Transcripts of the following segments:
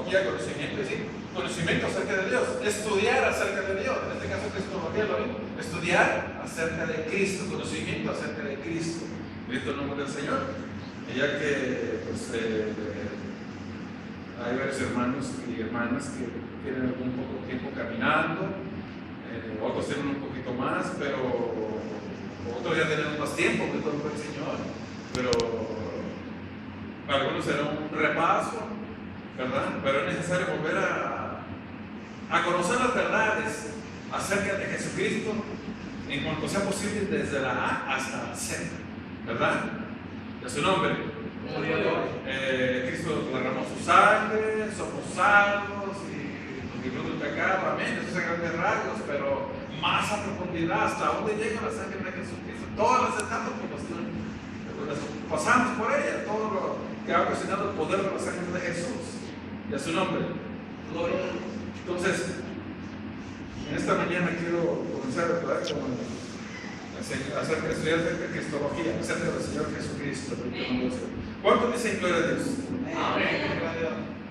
cristología, conocimiento, es decir, conocimiento acerca de Dios, estudiar acerca de Dios, en este caso cristología es lo mismo, estudiar acerca de Cristo, conocimiento acerca de Cristo, bendito el nombre del Señor. Y ya que pues, hay varios hermanos y hermanas que tienen algún poco tiempo caminando, otros tienen un poquito más, pero otros ya tienen más tiempo, bendito el nombre del Señor, pero para algunos será un repaso, ¿verdad? Pero es necesario volver a conocer las verdades acerca de Jesucristo en cuanto sea posible, desde la A hasta la Z, ¿verdad? De su nombre. Cristo derramó su sangre, somos salvos y nos libró del pecado, amén. Esos son grandes rasgos, pero más a profundidad, hasta dónde llega la sangre de Jesucristo, todas las etapas que pasamos por ella, todo lo que ha ocasionado el poder de la sangre de Jesús, y a su nombre. Gloria. Entonces, en esta mañana quiero comenzar a hablar acerca de estudiar acerca de cristología, acerca del Señor Jesucristo. ¿Cuántos dicen gloria a Dios? Amén.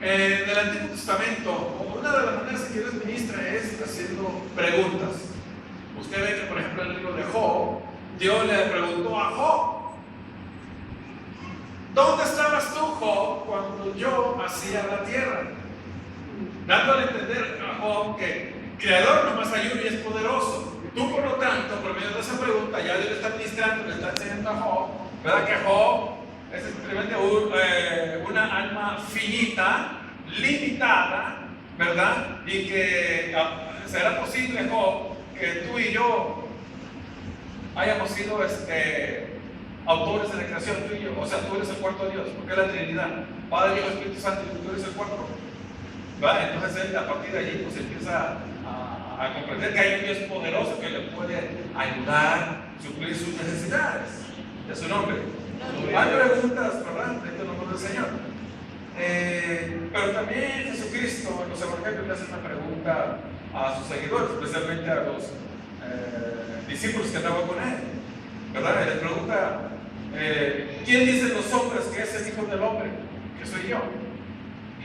En el Antiguo Testamento, una de las maneras en que Dios ministra es haciendo preguntas. Usted ve que, por ejemplo, en el libro de Job, Dios le preguntó a Job: ¿dónde estabas tú, Job, cuando yo hacía la tierra? Dándole a entender a Job que el Creador nomás hay uno y es poderoso. Tú, por lo tanto, por medio de esa pregunta, ya Dios le está ministrando, le está enseñando a Job, ¿verdad? Que Job es simplemente una alma finita, limitada, ¿verdad? Y que será posible, Job, que tú y yo hayamos sido autores de la creación, tú y yo. O sea, tú eres el cuarto Dios, porque es la Trinidad, Padre, Hijo, Espíritu Santo, y tú eres el cuarto, ¿verdad? Entonces él, a partir de allí, pues empieza a comprender que hay un Dios poderoso que le puede ayudar, suplir sus necesidades. De su nombre. Hay preguntas, ¿verdad? De nombre del Señor. Pero también Jesucristo en los evangelios le hace una pregunta a sus seguidores, especialmente a los discípulos que andaban con él, ¿verdad? Él les pregunta: ¿quién dicen los hombres que es el Hijo del Hombre? Que soy yo.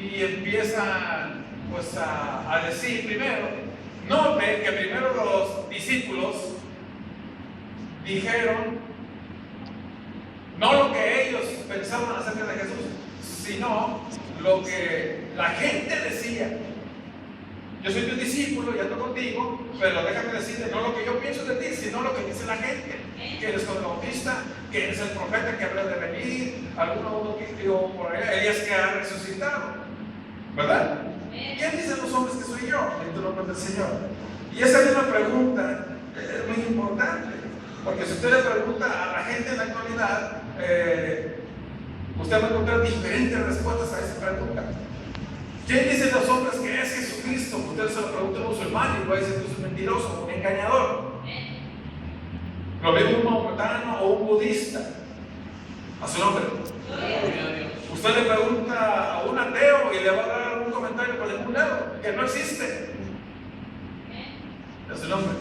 Y empiezan pues a decir primero. Note que primero los discípulos dijeron no lo que ellos pensaban acerca de Jesús, sino lo que la gente decía. Yo soy tu discípulo y ando contigo, pero déjame decirte no lo que yo pienso de ti, sino lo que dice la gente. Que eres Juan Bautista, que eres el profeta que habrá de venir, alguno que dijo por allá, Elías que ha resucitado, ¿verdad? ¿Quién dicen los hombres que soy yo? En el nombre del Señor. Y esa es una pregunta muy importante, porque si usted le pregunta a la gente en la actualidad, usted va a encontrar diferentes respuestas a esa pregunta. ¿Quién dicen los hombres que es Jesucristo? Usted se lo pregunta a un musulmán y va a decir que es un mentiroso, un engañador. Lo ve un maometano o un budista. A su nombre. Usted le pregunta a un ateo y le va a dar un comentario por ningún lado, que no existe. Es el nombre.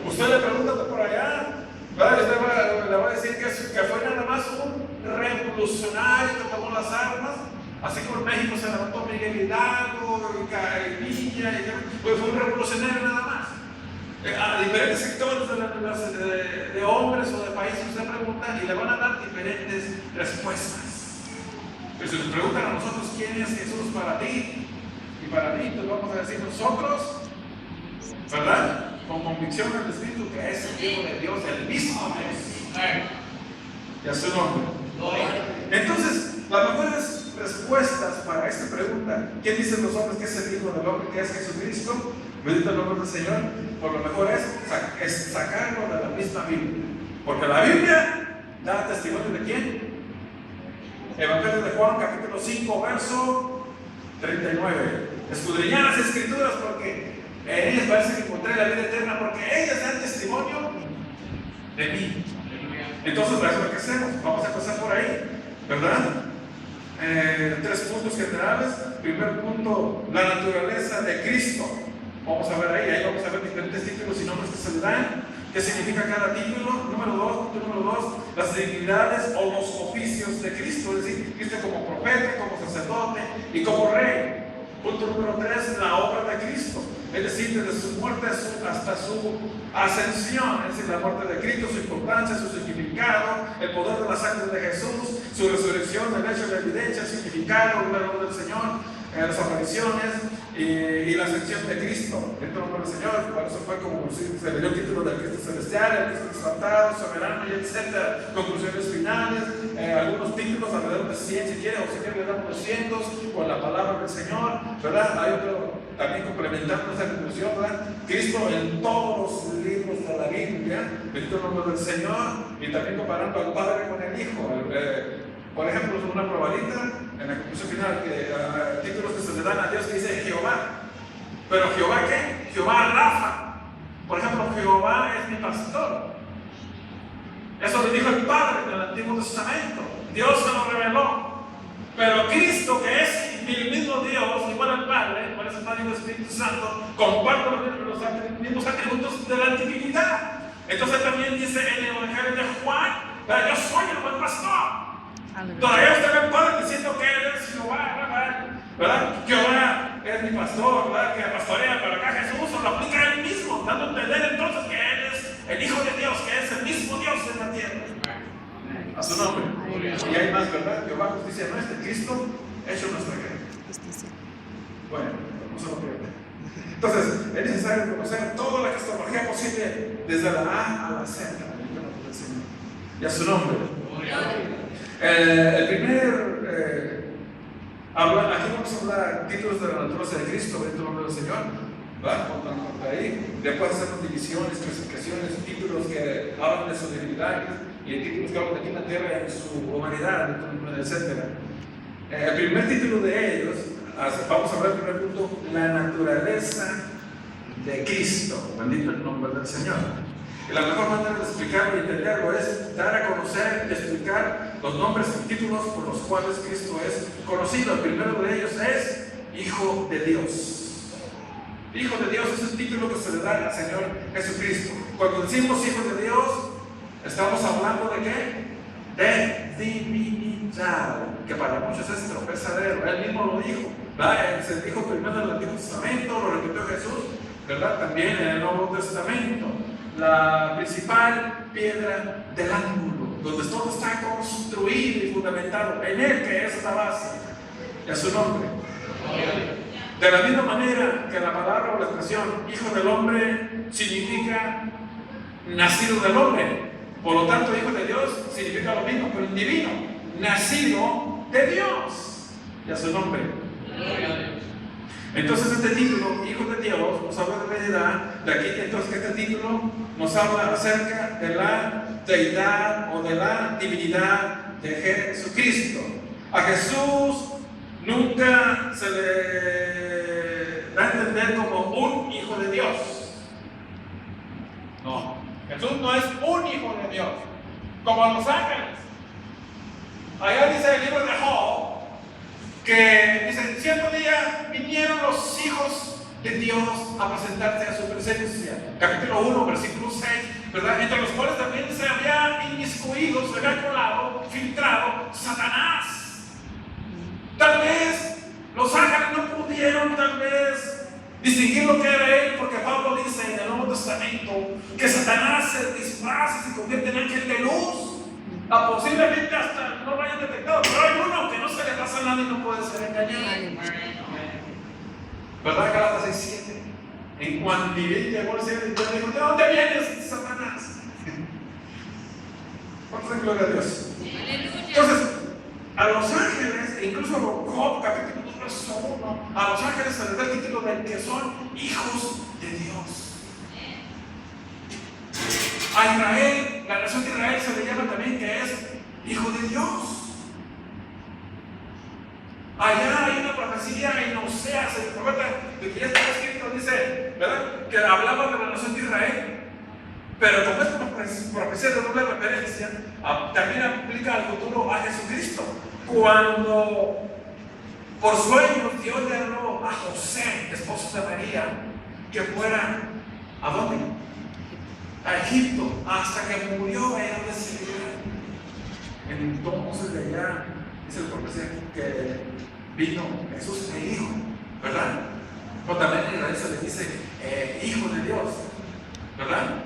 Usted le pregunta por allá, ¿verdad? Usted le va a decir que fue nada más un revolucionario que tomó las armas, así como en México se levantó Miguel Hidalgo, Villa, pues fue un revolucionario nada más. A diferentes sectores de hombres o de países usted pregunta y le van a dar diferentes respuestas. Pero si nos preguntan a nosotros quién es Jesús para ti y para mí, pues vamos a decir nosotros, ¿verdad? Con convicción en el Espíritu que es el Hijo de Dios, el mismo Dios. Y a su nombre. Entonces, las mejores respuestas para esta pregunta, ¿quién dicen los hombres que es el Hijo del Hombre, que es Jesucristo? Bendito el nombre del Señor. Por lo mejor es sacarlo de la misma Biblia. Porque la Biblia da testimonio de quién. Evangelio de Juan, capítulo 5, verso 39. Escudriñad las Escrituras porque en ellas parece que encontré la vida eterna, porque ellas dan testimonio de mí. Entonces, para eso es lo que hacemos. Vamos a empezar por ahí, ¿verdad? 3 puntos generales. Primer punto, la naturaleza de Cristo. Vamos a ver ahí vamos a ver diferentes títulos y nombres que se le dan. ¿Qué significa cada título? Número 2, las dignidades o los oficios de Cristo, es decir, Cristo como profeta, como sacerdote y como rey. Punto número 3, la obra de Cristo. Es decir, desde su muerte hasta su ascensión, es decir, la muerte de Cristo, su importancia, su significado, el poder de la sangre de Jesús, su resurrección, el hecho de evidencia, el significado, el nombre del Señor, las apariciones y la ascensión de Cristo. Dentro del Señor, por eso fue como se le dio el título del Cristo celestial, el Cristo exaltado, soberano y etc. Conclusiones finales, algunos títulos, alrededor de 100 si quiere, o si quiere le damos 200, con la palabra del Señor, ¿verdad? Hay otro también complementando esa conclusión, ¿verdad? Cristo en todos los libros de la Biblia, bendito el nombre del Señor, y también comparando al Padre con el Hijo. Por ejemplo, una probadita en la conclusión final, que títulos que se le dan a Dios que dice Jehová. Pero Jehová, ¿qué? Jehová Rafa. Por ejemplo, Jehová es mi pastor. Eso lo dijo el Padre en el Antiguo Testamento. Dios se lo reveló. Pero Cristo, que es el mismo Dios, igual al Padre, por eso Padre y el Espíritu Santo, comparten los mismos atributos de la divinidad. Entonces también dice en el Evangelio de Juan, yo soy el buen pastor. Todavía usted ve al Padre diciendo que Él es Jehová, ¿verdad? Jehová es mi pastor, ¿verdad? Que pastorea, pero acá Jesús lo aplica a Él mismo, dando a entender entonces que Él es el Hijo de Dios, que es el mismo Dios en la tierra. A su nombre. Y hay más, ¿verdad? Jehová, justicia nuestra, Cristo, hecho nuestra guerra. Bueno, no se lo pierdan. Entonces, es necesario conocer toda la cristología posible, desde la A a la Z, del Señor. Y a su nombre. El primer, aquí vamos a hablar títulos de la naturaleza de Cristo, dentro del nombre del Señor. ¿Va? Por ahí. Después hacemos divisiones, clasificaciones, títulos que hablan de su divinidad y títulos que hablan de aquí en la tierra en su humanidad, etc. El primer título de ellos, vamos a ver el primer punto, la naturaleza de Cristo. Bendito el nombre del Señor. Y la mejor manera de explicarlo y entenderlo es dar a conocer y explicar los nombres y títulos por los cuales Cristo es conocido. El primero de ellos es Hijo de Dios. Hijo de Dios es el título que se le da al Señor Jesucristo. Cuando decimos Hijo de Dios, estamos hablando de qué? De divinidad, que para muchos es tropezadero. Él mismo lo dijo, ¿verdad? Se dijo primero en el Antiguo Testamento, lo repitió Jesús, ¿verdad? También en el Nuevo Testamento. La principal piedra del ángulo, donde todo está construido y fundamentado en Él, que es la base, y a su nombre. De la misma manera que la palabra o la expresión Hijo del Hombre significa nacido del hombre, por lo tanto Hijo de Dios significa lo mismo, pero divino, nacido de Dios, y a su nombre. Entonces este título, Hijo de Dios, nos habla de deidad. De aquí entonces que este título nos habla acerca de la deidad o de la divinidad de Jesucristo. A Jesús nunca se le da a entender como un Hijo de Dios. No, Jesús no es un Hijo de Dios, como los ángeles. Allá dice el libro de Job, que dice, cierto día vinieron los hijos de Dios a presentarse a su presencia. Capítulo 1, versículo 6, ¿verdad? Entre los cuales también se había inmiscuido, se había colado, filtrado Satanás. Tal vez los ángeles no pudieron tal vez distinguir lo que era él, porque Pablo dice en el Nuevo Testamento que Satanás se disfraza y se convierte en ángel de luz. Posiblemente hasta no lo hayan detectado, pero hay uno que no se le pasa nada y no puede ser engañado. ¿Verdad? Gálatas 6:7. En cuanto llegó el cielo, dijo, ¿de dónde vienes, Satanás? ¿Cuánto de gloria a Dios? Entonces, a los ángeles, e incluso Job, capítulo 2, verso 1, a los ángeles se les da el título de que son hijos de Dios. A Israel, la nación de Israel se le llama también que es Hijo de Dios. Allá hay una profecía en Oseas, el profeta, de que ya está escrito, dice, ¿verdad? Que hablaba de la nación de Israel. Pero como es profecía de doble referencia, también aplica al futuro a Jesucristo. Cuando por sueños Dios le habló a José, esposo de María, que fuera ¿a dónde? A Egipto, hasta que murió era de seguridad. Entonces de allá dice el profecía que vino Jesús e hijo, ¿verdad? se les dice hijos de Dios, ¿verdad?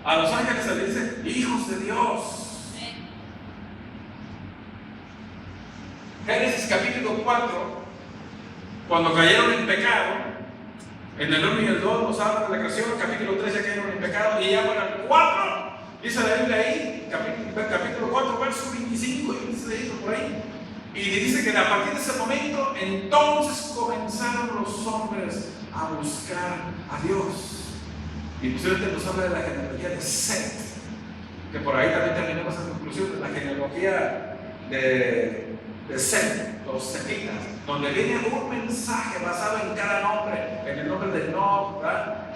A los ángeles se les dice hijos de Dios. Génesis capítulo 4, cuando cayeron en pecado, en el 1 y el 2 nos habla de la creación, capítulo 3 ya cayeron en pecado, y ya para el 4, dice la Biblia ahí, capítulo 4, verso 25, y dice por ahí, y dice que a partir de ese momento, entonces comenzaron los hombres a buscar a Dios. Y posiblemente nos habla de la genealogía de Set, que por ahí también terminamos en conclusión de la genealogía de Set, los setitas, donde viene un mensaje basado en cada nombre, en el nombre de Noé, ¿verdad?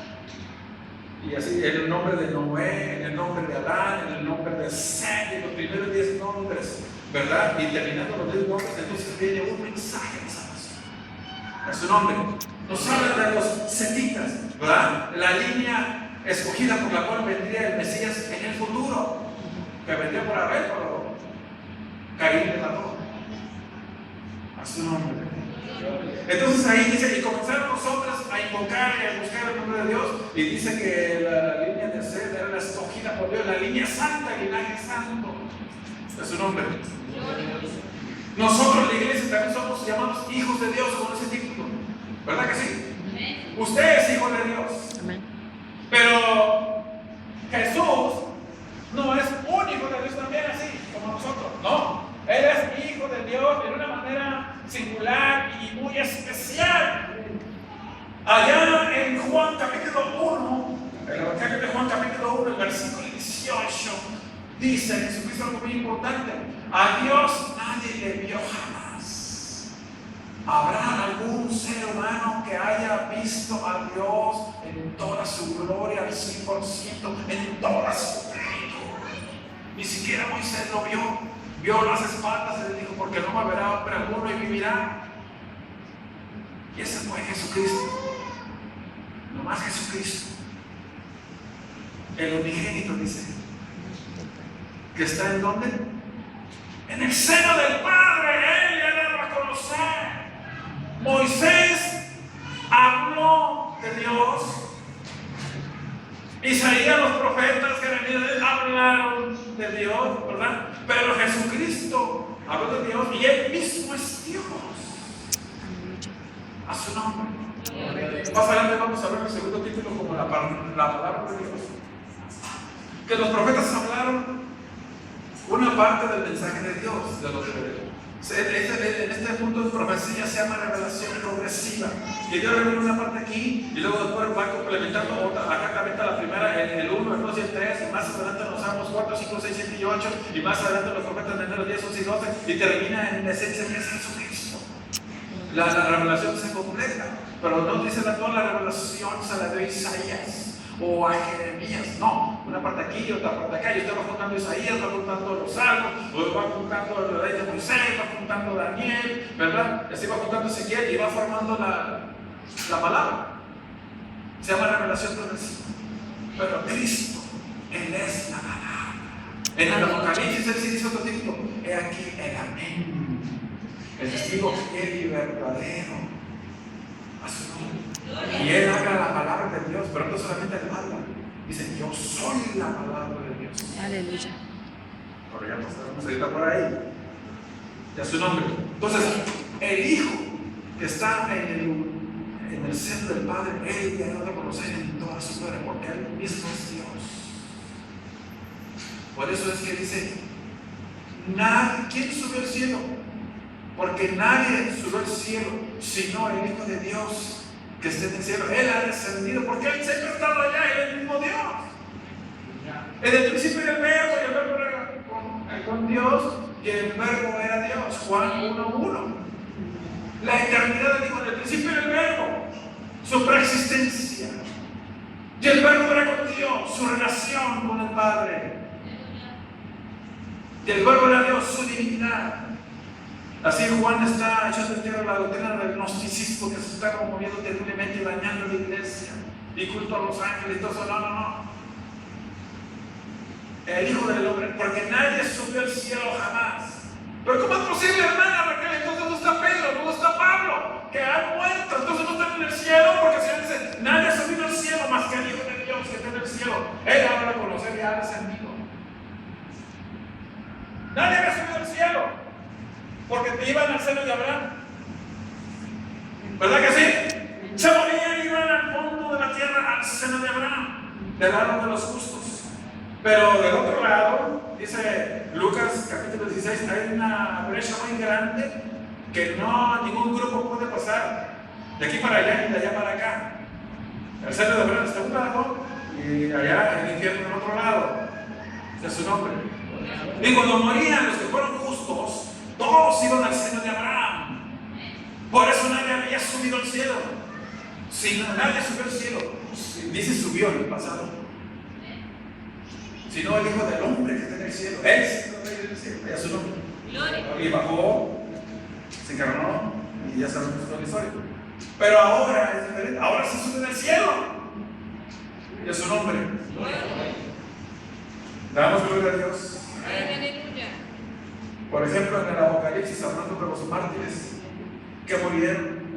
Y así, en el nombre de Noé, en el nombre de Adán, en el nombre de Set, en los primeros 10 nombres, ¿verdad? Y terminando los 10 nombres, entonces viene un mensaje de salvación. A su nombre. Nos habla de los setitas, ¿verdad? La línea escogida por la cual vendría el Mesías en el futuro, que vendría por Abel, pero Caín le mató. A su nombre. Entonces ahí dice, y comenzaron los hombres a invocar y a buscar el nombre de Dios, y dice que la línea de Sed era la escogida por Dios, la línea santa, el linaje santo. A su nombre. Nosotros, la iglesia, también somos llamados hijos de Dios con ese título, ¿verdad que sí? Amén. Usted es hijo de Dios. Amén. Pero Jesús no es un hijo de Dios también así como nosotros, no. Él es hijo de Dios de una manera singular y muy especial. Allá en Juan capítulo 1, el Evangelio de Juan capítulo 1, el versículo 18, dice Jesucristo algo muy importante: a Dios nadie le vio jamás. ¿Habrá algún ser humano que haya visto a Dios en toda su gloria, al 100%, en toda su plenitud? Ni siquiera Moisés lo vio. Vio las espaldas y le dijo, porque no me verá hombre alguno y vivirá. Y ese fue Jesucristo. No más Jesucristo. El unigénito, dice, que está en ¿dónde? En el seno del Padre. Él ya dado a conocer. Moisés habló de Dios. Isaías, los profetas que venían hablaron de Dios, ¿verdad? Pero Jesucristo habló de Dios y Él mismo es Dios. A su nombre. Más adelante vamos a ver el segundo título como la palabra de Dios. Que los profetas hablaron una parte del mensaje de Dios, de los en este punto de profecía se llama revelación progresiva. Que Dios revela una parte aquí y luego después va complementando otra. Acá también está la primera, el 1, el 2 y el 3, y más adelante los Salmos 4, 5, 6, 7 y 8, y más adelante los profetas de enero 10, 11 y 12, y termina en esencia que es Jesucristo. La revelación se completa, pero no dice toda la revelación se la dio Isaías o a Jeremías, no, una parte aquí y otra parte acá. Y usted va juntando Isaías, va juntando los Salmos, o va juntando la ley de Moisés, va juntando Daniel, ¿verdad? Y así va juntando Ezequiel y va formando la palabra. Se llama revelación progresiva. Pero Cristo, Él es la palabra. En el Apocalipsis Él sí dice otro título: he aquí el amén, el testigo fiel y verdadero. A su nombre. Y Él habla la palabra de Dios, pero no solamente Él habla. Dice, yo soy la palabra de Dios. Aleluya. Pero ya pasamos ahorita por ahí. Ya su nombre. Entonces, el Hijo que está en el seno del Padre, Él ya lo reconoce en toda su gloria, porque Él mismo es Dios. Por eso es que dice, ¿quién subió al cielo? Porque nadie subió al cielo, sino el Hijo de Dios que esté en el cielo. Él ha descendido porque Él siempre ha estado allá. Él es el mismo Dios. En el principio era el verbo, y el verbo era con Dios, y el verbo era Dios. Juan 1:1. La eternidad del Hijo. En el principio era el verbo, su preexistencia, y el verbo era con Dios, su relación con el Padre, y el verbo era Dios, su divinidad. Así Juan está echando en tierra la doctrina del gnosticismo que se está promoviendo terriblemente y dañando la iglesia y culto a los ángeles y todo eso. No. El Hijo del Hombre, porque nadie subió al cielo jamás. Pero ¿cómo es posible, hermana Raquel? Entonces no está Pedro, no está Pablo, que han muerto. Entonces no están en el cielo, porque el Señor dice, porque te iban al seno de Abraham. ¿Verdad que sí? Se morían y iban al fondo de la tierra, al seno de Abraham, del lado de los justos. Pero del otro lado, dice Lucas capítulo 16, hay una brecha muy grande que ningún grupo puede pasar de aquí para allá y de allá para acá. El seno de Abraham está a un lado y allá el infierno del otro lado. Ese es su nombre. Y cuando morían los que fueron justos, todos iban al seno de Abraham. Por eso nadie había subido al cielo. Si nadie subió al cielo, dice subió en el pasado. Sino el Hijo del Hombre que está en el cielo. Él es el Rey del cielo, ya su nombre. Y bajó, se encarnó y ya sabemos toda la historia. Pero ahora es diferente. Ahora se sube del cielo. Y es su nombre. Damos gloria a Dios. Por ejemplo, en el Apocalipsis, hablando de los mártires que murieron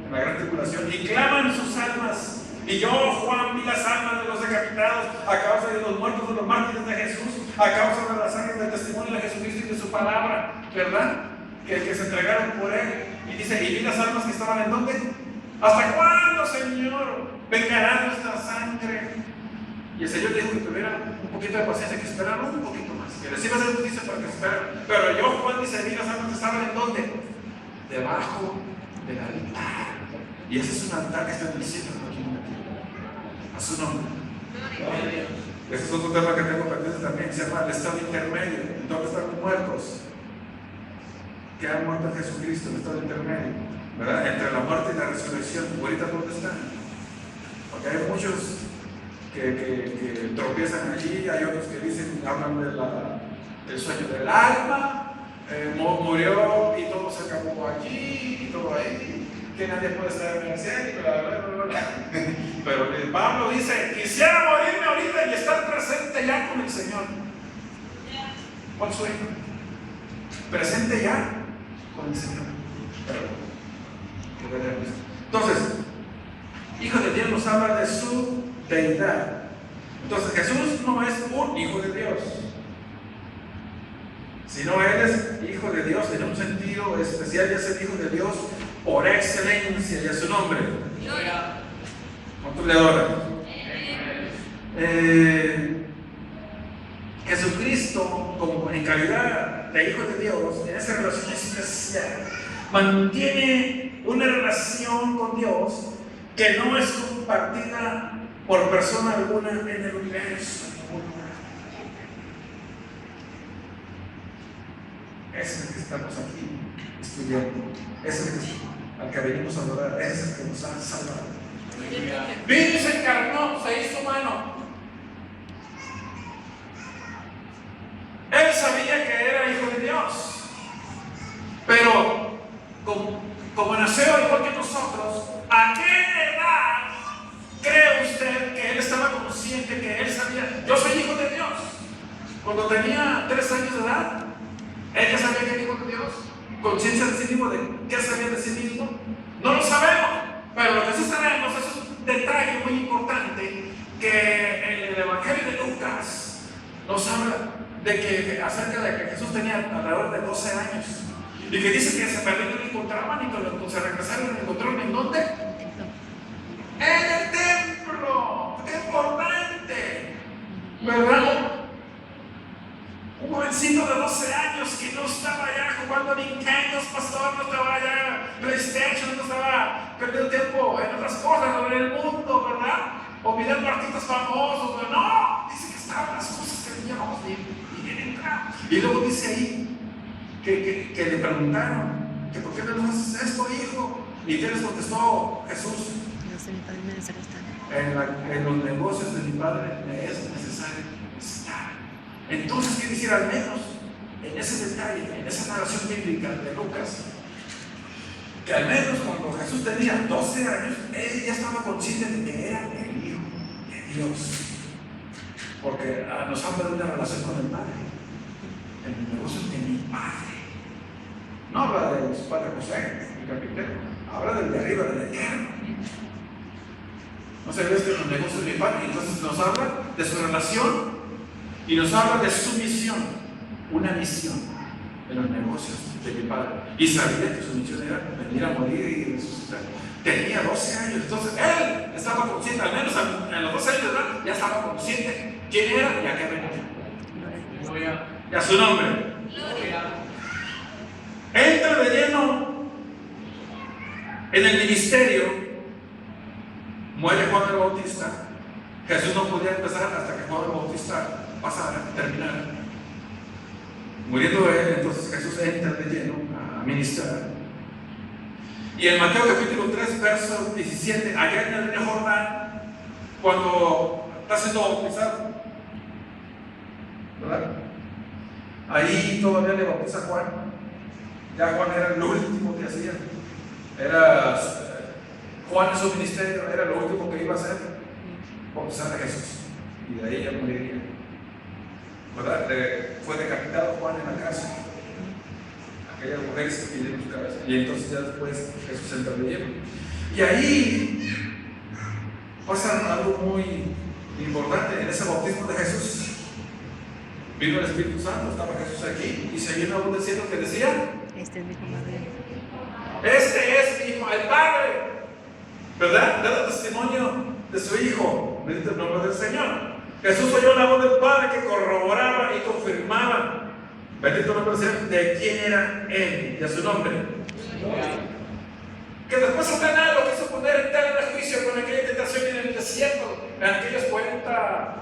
en la gran tribulación y claman sus almas. Y yo, Juan, vi las almas de los decapitados a causa de los muertos de los mártires de Jesús, a causa de la sangre del testimonio de Jesucristo y de su palabra, ¿verdad? Que se entregaron por él. Y dice, y vi las almas que estaban en ¿dónde? ¿Hasta cuándo, Señor, vengará nuestra sangre? Y el Señor dijo que tuvieran un poquito de paciencia, que esperaran un poquito más, que les iba a hacer justicia para que esperaran. Pero yo, Juan, dice, vi las almas que estaban en ¿dónde? Debajo del altar. Y ese es un altar que está en el cielo, no aquí en la tierra. A su nombre. Ese es otro tema que tengo pendiente también, que se llama el estado intermedio. ¿Dónde están los muertos? Que han muerto en Jesucristo, el estado intermedio, ¿verdad? Entre la muerte y la resurrección. ¿Ahorita dónde están? Porque hay muchos que tropiezan allí, hay otros que dicen, hablan del sueño del alma, murió y todo se acabó allí y todo ahí, que nadie puede estar en el cielo, pero Pablo dice, quisiera morirme ahorita y estar presente ya con el Señor. ¿Cuál sueño? Presente ya con el Señor. Entonces, Hijo de Dios nos habla de su deidad. Entonces Jesús no es un hijo de Dios, sino Él es hijo de Dios en un sentido especial, y es el hijo de Dios por excelencia, y a su nombre. ¿Cuántos le adoran? Jesucristo, como en calidad de hijo de Dios, en esa relación especial, mantiene una relación con Dios que no es compartida por persona alguna en el universo. Ese es el que estamos aquí estudiando. Ese es el al que venimos a adorar. Ese es el que nos ha salvado. Vino y se encarnó, se hizo humano. Él sabía que era hijo de Dios, pero como nació igual que nosotros, ¿a qué edad cree usted que él estaba consciente, que él sabía? Yo soy hijo de Dios. Cuando tenía 3 años de edad, él ya sabía que era hijo de Dios. Conciencia de sí mismo, de qué sabía de sí mismo, no lo sabemos, pero lo que sí sabemos es un detalle muy importante que en el Evangelio de Lucas nos habla de que acerca de que Jesús tenía alrededor de 12 años y que dice que se perdieron y lo encontraban, y cuando se regresaron y lo encontraron ¿en dónde? En el templo. ¡Qué importante! ¿Verdad? Un jovencito de 12 años que no estaba ya jugando Nintendo, pastor, no estaba ya PlayStation, no estaba perdiendo tiempo en otras cosas, en el mundo, ¿verdad? O mirando artistas famosos, pero no, dice que estaban las cosas que le llamamos bien entradas. Y luego dice ahí que le preguntaron, que ¿por qué no nos haces esto, hijo? ¿Y qué les contestó Jesús? En los negocios de mi padre me es necesario estar. Entonces, ¿qué decir? Al menos en ese detalle, en esa narración bíblica de Lucas, que al menos cuando Jesús tenía 12 años, él ya estaba consciente de que era el Hijo de Dios. Porque nos habla de una relación con el Padre, en el negocio de mi Padre. No habla de su padre José, el carpintero, habla del de arriba, del eterno. No se ve esto en los negocios de mi Padre, entonces nos habla de su relación. Y nos habla de su misión, una misión. en los negocios de mi padre. Y sabía que su misión era venir a morir y resucitar. Tenía 12 años, entonces él estaba consciente, al menos en los 12 años, ¿verdad? Ya estaba consciente quién era y a qué venía. Y a su nombre. Entra de lleno en el ministerio. Muere Juan el Bautista. Jesús no podía empezar hasta que Juan el Bautista pasara, terminara. Muriendo él, entonces Jesús entra de lleno a ministrar. Y en Mateo capítulo 3, verso 17, allá en el río Jordán, cuando está siendo bautizado, ¿verdad? Ahí todavía le bautiza a Juan. Ya Juan era lo último que hacía. Juan en su ministerio era lo último que iba a hacer, bautizar a Jesús. Y de ahí ya moriría. ¿Verdad? Fue decapitado Juan en la cárcel. Aquellas mujeres que pidieron su cabeza. Y entonces ya después Jesús entra de lleno. Y ahí pasa algo muy importante en ese bautismo de Jesús. Vino el Espíritu Santo, estaba Jesús aquí y se vio una voz del cielo que decía: Este es mi hijo madre. Este es mi hijo, el Padre. ¿Verdad? Dando testimonio de su Hijo. Bendito el nombre del Señor. Jesús oyó la voz del Padre que corroboraba y confirmaba. Bendito el nombre del Señor, de quién era Él y a su nombre. Que después Satanás lo quiso poner en tela de juicio con aquella tentación en el desierto, en aquellos 40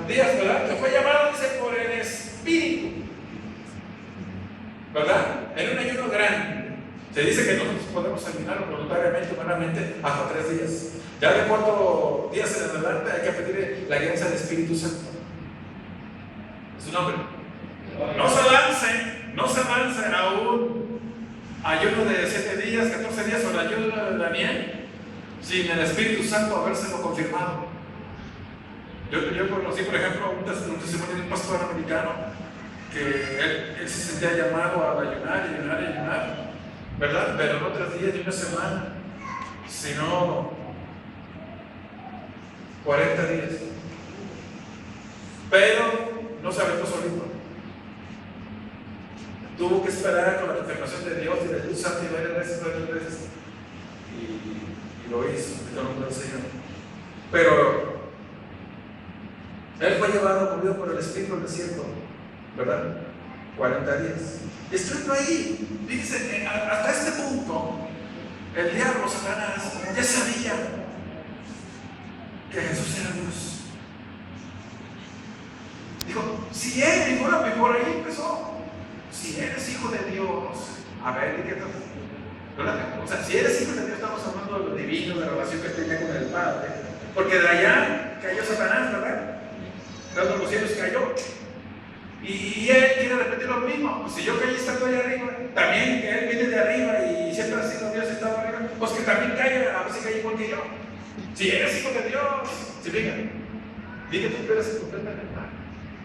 días, ¿verdad? Que fue llamado, dice, por el Espíritu, ¿verdad? En un ayuno grande. Se dice que nosotros podemos ayunar voluntariamente, humanamente, hasta 3 días. Ya de 4 días en adelante hay que pedir la guianza del Espíritu Santo. Es su nombre. No se lance a un ayuno de 7 días, 14 días o el ayuno de Daniel sin el Espíritu Santo habérselo confirmado. Yo conocí, por ejemplo, un testimonio de un pastor americano que él se sentía llamado a ayunar, ¿verdad? Pero no 3 días ni una semana, sino 40 días. Pero no se aventó solito. Tuvo que esperar con la confirmación de Dios y del Espíritu Santo y varias veces. Y lo hizo, en el nombre del Señor. Pero él fue llevado, movido por el Espíritu al desierto, ¿verdad? 40 días. Y estando ahí, fíjense, hasta este punto, el diablo, Satanás, ya sabía que Jesús era Dios. Dijo, si él, y por ahí empezó. Si eres hijo de Dios, a ver, ¿qué tal? ¿Verdad? O sea, si eres hijo de Dios, estamos hablando de lo divino, de la relación que tenía con el Padre. Porque de allá cayó Satanás, ¿verdad? Dando los cielos cayó. Y él quiere repetir lo mismo. Pues si yo caí estando allá arriba, también que él viene de arriba y siempre ha sido Dios estado arriba, pues que también caiga, a ver si cae igual que yo. Si eres hijo de Dios, si fíjate, di que tú eres completamente mal.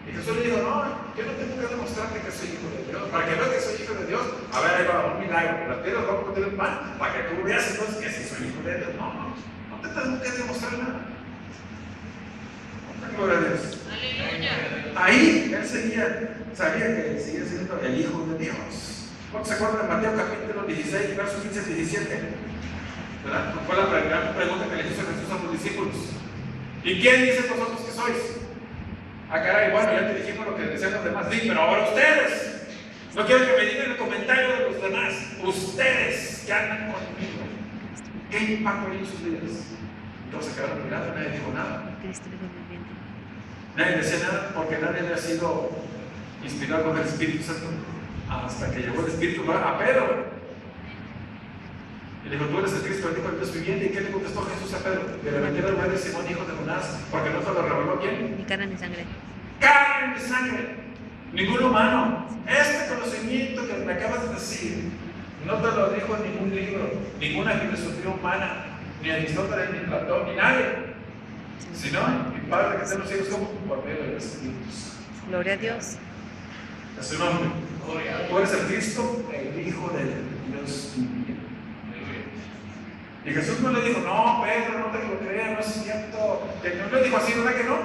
Y Jesús le dijo, no, yo no tengo que demostrarte que soy hijo de Dios. Para que veas que soy hijo de Dios, a ver, ahí va un milagro. Las piedras vamos a convertir en pan, para que tú veas entonces que si soy hijo de Dios. No te tengo que demostrar nada. Gloria a Dios. Aleluya. Ahí él sabía que seguía siendo el hijo de Dios. ¿Cuántos se acuerdan de Mateo capítulo 16, versos 15 y 17? ¿Verdad? Fue la gran pregunta que le hizo Jesús a sus discípulos. ¿Y quién dicen vosotros que sois? Ah, caray, bueno, ya te dijimos lo que decían los demás. Sí, pero ahora ustedes. No quiero que me digan el comentario de los demás. Ustedes que andan conmigo. ¿Qué impacto hay en sus vidas? Entonces se quedaron mirando, nadie dijo nada. Nadie decía nada porque nadie había sido inspirado con el Espíritu Santo hasta que llegó el Espíritu a Pedro. Y le dijo, tú eres el Cristo, el Hijo del Dios viviente. ¿Y qué le contestó Jesús a Pedro? Bienaventurado el rey de Simón, hijo de Jonás, porque no te lo reveló ¿quién? Ni carne ni sangre. Carne ni sangre. Ningún humano. Este conocimiento que me acabas de decir no te lo dijo en ningún libro, ninguna filosofía humana, ni Aristóteles, ni Platón, ni nadie. Sino mi Padre que está en los cielos, como por medio de los Espíritus. Gloria a Dios. A su nombre. Tú eres el Cristo, el Hijo del Dios viviente. Y Jesús no le dijo, no, Pedro, no te lo creas, no es cierto. No le dijo así, ¿verdad que no?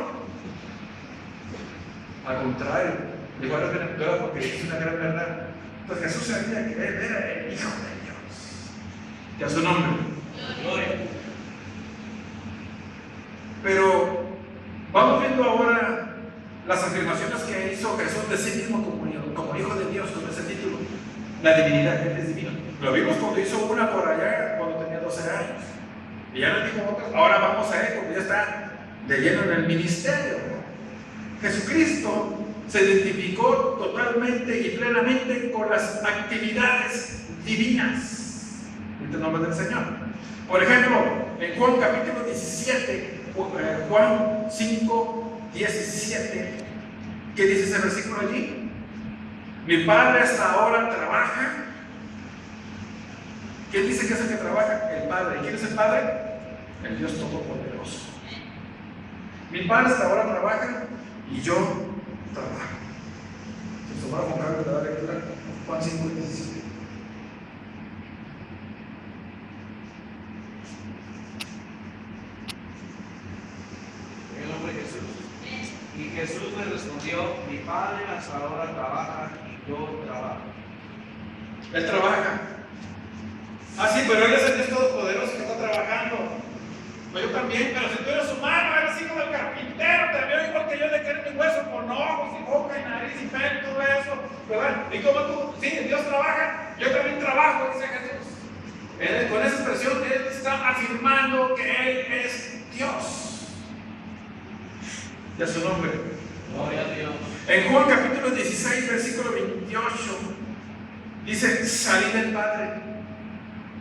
Al contrario, dijo, ahora ten cuidado porque es una gran verdad. Entonces Jesús sabía que Él era el Hijo de Dios. Y a su nombre. Gloria. Pero vamos viendo ahora las afirmaciones que hizo Jesús de sí mismo como Hijo de Dios, con ese título, la divinidad, que Él es divino. Lo vimos cuando hizo una por allá, cuando tenía 12 años. Y ya no dijo otras. Ahora vamos a Él, cuando ya está de lleno en el ministerio. Jesucristo se identificó totalmente y plenamente con las actividades divinas en el nombre del Señor. Por ejemplo, en Juan capítulo 17, Juan 5, 17, ¿qué dice ese versículo allí? Mi Padre hasta ahora trabaja. ¿Quién dice que es el que trabaja? El Padre. ¿Quién es el Padre? El Dios Todopoderoso. Mi Padre hasta ahora trabaja y yo trabajo. Se va a enfocar en la lectura Juan 5, 17. En el nombre de Jesús. Y Jesús le respondió: mi Padre hasta ahora trabaja y yo trabajo. Él trabaja. Ah, sí, pero Él es el Dios Todopoderoso que está trabajando. Pues yo también, pero si tú eres humano, eres hijo del carpintero, también igual que yo de carne y hueso, con ojos y boca y nariz y pelo y todo eso, ¿verdad? Y como tú, sí, Dios trabaja, yo también trabajo, dice Jesús. Con esa expresión, Él está afirmando que Él es Dios. Y a su nombre. Gloria a Dios. En Juan capítulo 16, versículo 28, dice: salí del Padre.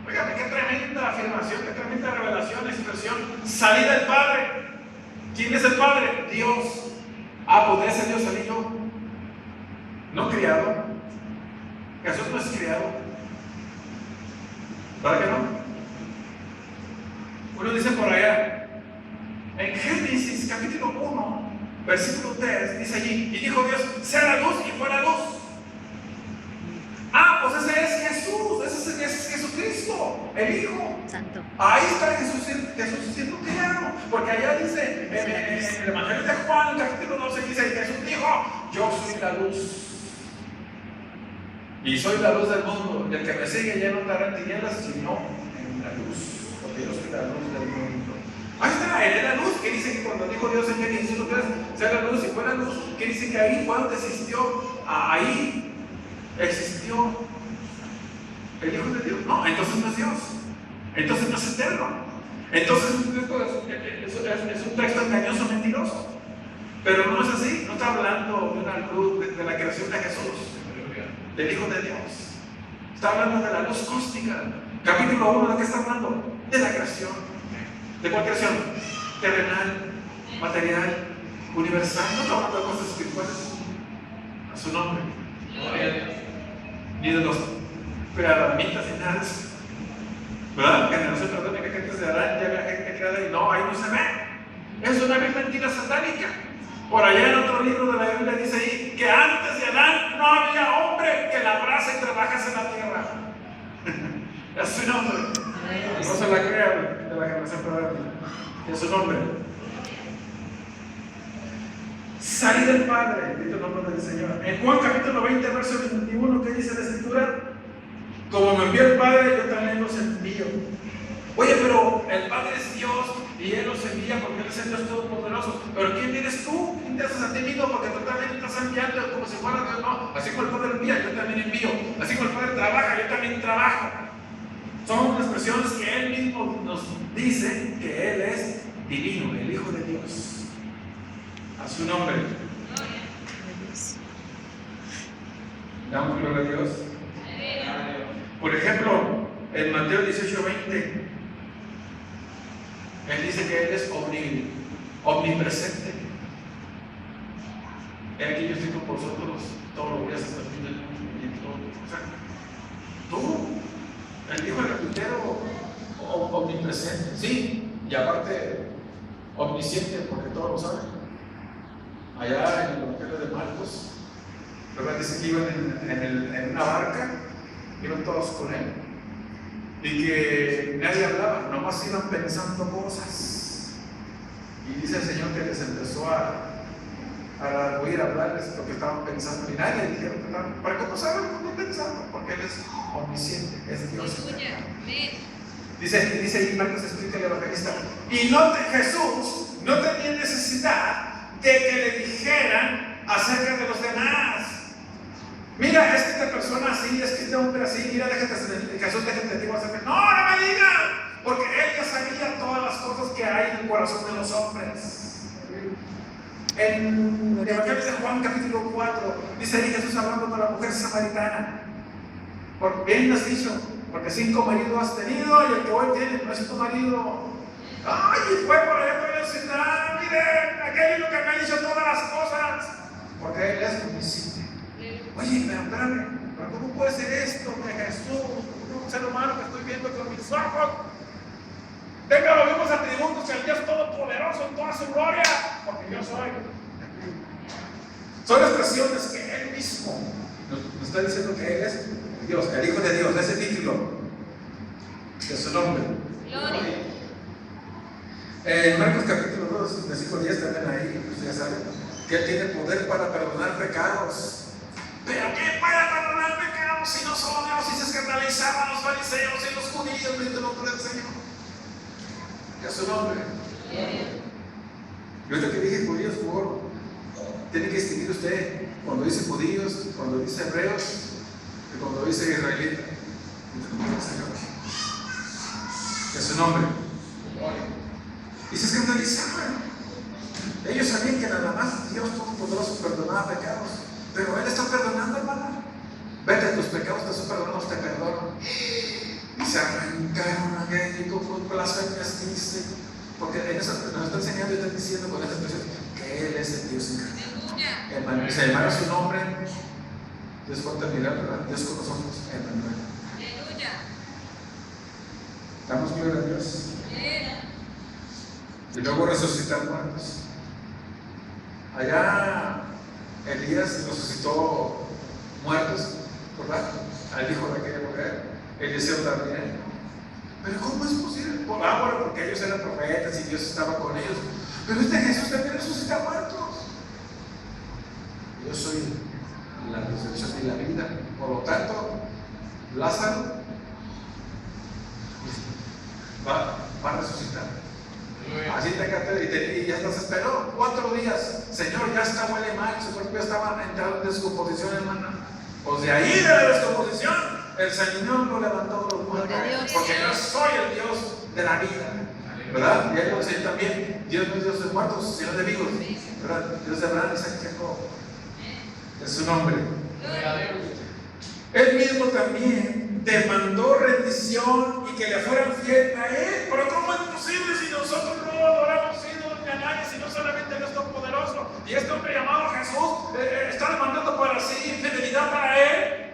Oigan, qué tremenda afirmación, qué tremenda revelación, expresión. Salí del Padre. ¿Quién es el Padre? Dios. Ah, pues de ese Dios salí yo. No criado. Jesús no es criado. ¿Verdad que no? Uno dice por allá, en Génesis capítulo 1, versículo 3, dice allí: y dijo Dios, sea la luz, y fue la luz. Ah, pues ese es Jesús, ese es Jesucristo, el Hijo. Santo. Ahí está Jesús siendo criado, porque allá dice, en el Evangelio de Juan, capítulo 12, dice: Jesús dijo, yo soy la luz. Y soy la luz del mundo, y el que me sigue ya no estará en tinieblas, sino en la luz, porque yo soy la luz del mundo. Ahí está, Él es la luz, que dice que cuando dijo Dios en Génesis 1:3, sea la luz y fue la luz, que dice que ahí, cuando existió, ahí existió el Hijo de Dios. No, entonces no es Dios, entonces no es eterno, entonces es un texto engañoso, mentiroso. Pero no es así, no está hablando de una luz de la creación de Jesús, del Hijo de Dios. Está hablando de la luz cósmica. Capítulo 1, ¿de qué está hablando? De la creación. ¿De cuál creación? Terrenal, material, universal. No está hablando de cosas espirituales. A su nombre. Ni de los preadamitas ni nada de eso. ¿Verdad? Generación perdónica que antes de Adán ya había gente creada y no, ahí no se ve. Es una mentira satánica. Por allá en otro libro de la Biblia dice ahí que antes de Adán no había hombre que labrase y trabajase en la tierra. Es su nombre. No se la crea de la generación perdónica. Es su nombre. Salí del Padre, bendito el nombre del Señor. En Juan capítulo 20, verso 21, ¿qué dice la Escritura? Como me envió el Padre, yo también los envío. Oye, pero el Padre es Dios y Él los envía porque Él es el Dios Todopoderoso. Pero ¿quién eres tú? ¿Quién te haces a ti mismo? Porque tú también estás enviando como si fuera Dios. No, así como el Padre envía, yo también envío. Así como el Padre trabaja, yo también trabajo. Son expresiones que Él mismo nos dice que Él es divino, el Hijo de Dios. A su nombre. Damos gloria a Dios. Por ejemplo, en Mateo 18:20, Él dice que Él es omnipresente. He aquí yo estoy con vosotros todos los días hasta el fin del mundo. Y en todo. O sea, tú, el Hijo del carpintero, omnipresente, sí, y aparte omnisciente, porque todos lo saben. Allá en el Evangelio de Marcos, ¿verdad? Dice que iban en una barca, iban todos con Él, y que nadie hablaba, nomás iban pensando cosas. Y dice el Señor que les empezó a para oír hablarles lo que estaban pensando. Y nadie le dijeron que estaban. ¿Para cómo saben lo que están pensando? Porque Él es omnisciente, es Dios. Dice ahí Marcos, explica el evangelista. Y Jesús no tenía necesidad de que le dijeran acerca de los demás. Mira, es que esta persona así, es que este hombre así, mira, Jesús déjate de hacerme. No me digan, porque Él ya sabía todas las cosas que hay en el corazón de los hombres. En el Evangelio de Juan, capítulo 4, dice ahí Jesús hablando con la mujer samaritana. Bien has dicho, porque 5 maridos has tenido y el que hoy tiene no es tu marido. Ay, y fue por allá para la ciudad, miren, aquello que me ha dicho todas las cosas. Porque Él es omnisciente. Oye, pero espérame, ¿pero cómo puede ser esto que Jesús, un ser humano que estoy viendo con mis ojos, tenga los mismos atributos que el Dios Todopoderoso en toda su gloria? Porque yo soy. Son expresiones que Él mismo nos está diciendo que Él es Dios, el Hijo de Dios, ese título de su nombre. Gloria. En Marcos capítulo 2, versículo 10 también ahí, usted ya sabe, que Él tiene poder para perdonar pecados. ¿Pero qué para perdonar pecados si no solo Dios? Si se escandalizaban los fariseos y los judíos en el nombre del Señor. Que su nombre. Yo lo que dije judíos, tiene que distinguir usted cuando dice judíos, cuando dice hebreos y cuando dice israelita. Que su nombre. Y se escandalizaban. Ellos sabían que nada más Dios Todopoderoso perdonaba pecados. Pero Él está perdonando, hermana. Vete, tus pecados te son perdonados, te perdono. Y se arrancaron a él con blasfemias, dice. Porque en eso nos está enseñando y está diciendo con esta expresión que Él es el Dios encarnado. Se llamará su nombre. Dios puede terminar, ¿verdad? Dios con nosotros, Emmanuel. Damos gloria a Dios. Y luego resucitar muertos. Allá Elías resucitó muertos, ¿verdad? Al hijo de aquella mujer. Eliseo también. Pero ¿cómo es posible? Bueno, porque ellos eran profetas y Dios estaba con ellos. Pero este Jesús también resucita muertos. Yo soy la resurrección y la vida. Por lo tanto, Lázaro va a resucitar. Así te canté y ya se esperó 4 días. Señor, ya está, huele mal, su cuerpo ya estaba entrando en descomposición, hermana. Pues de ahí, de la descomposición, el Señor lo levantó de los muertos. Porque yo soy el Dios de la vida, ¿verdad? Y Él lo dice también: Dios no es Dios de muertos, sino de vivos, ¿verdad? Dios de Abraham, Isaac y Jacob. Es su nombre. Él mismo también demandó rendición y que le fueran fiel a Él. Pero ¿cómo es posible si nosotros no adoramos ídolos ni a nadie, sino solamente a Dios Todopoderoso? Y este hombre llamado Jesús está demandando para sí fidelidad para Él.